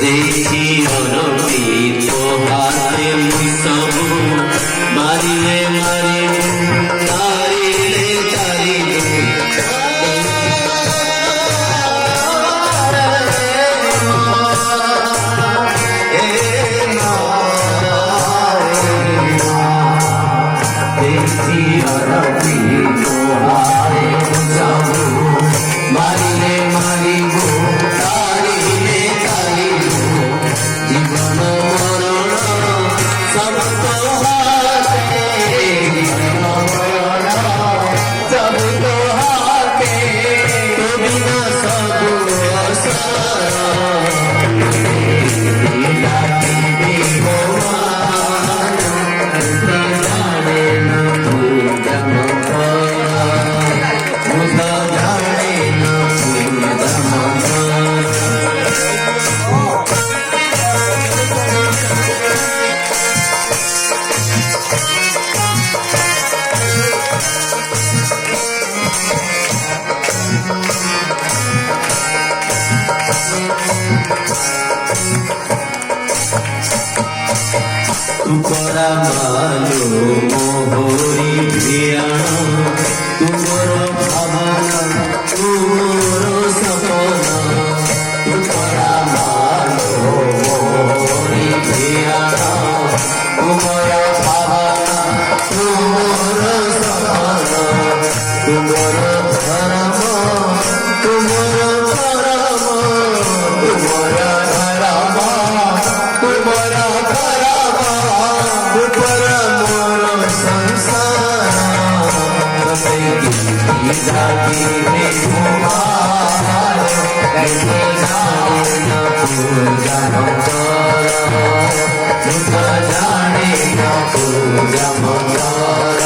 देखी अरती तोहारे सब मारिले मारिले तारिले तारिले देखी अरती तोहारे सब मारिले मारिले तारिले तारिले जीवन मरण सब तोहारे जीवन मरण सब तोहारे तो बिना सब असारा तुमरा मालो मोहरी भियान तुमर भावना तुमर सपना तुमरा मालो मोहरी भियान तुमर भावना तुमर सपना तुमर धर्म तुमर धर्म तुमर धर्म तुमर जाती में घुमार कैसे जाने न पूजा मंगल जाने न पूजा मंगल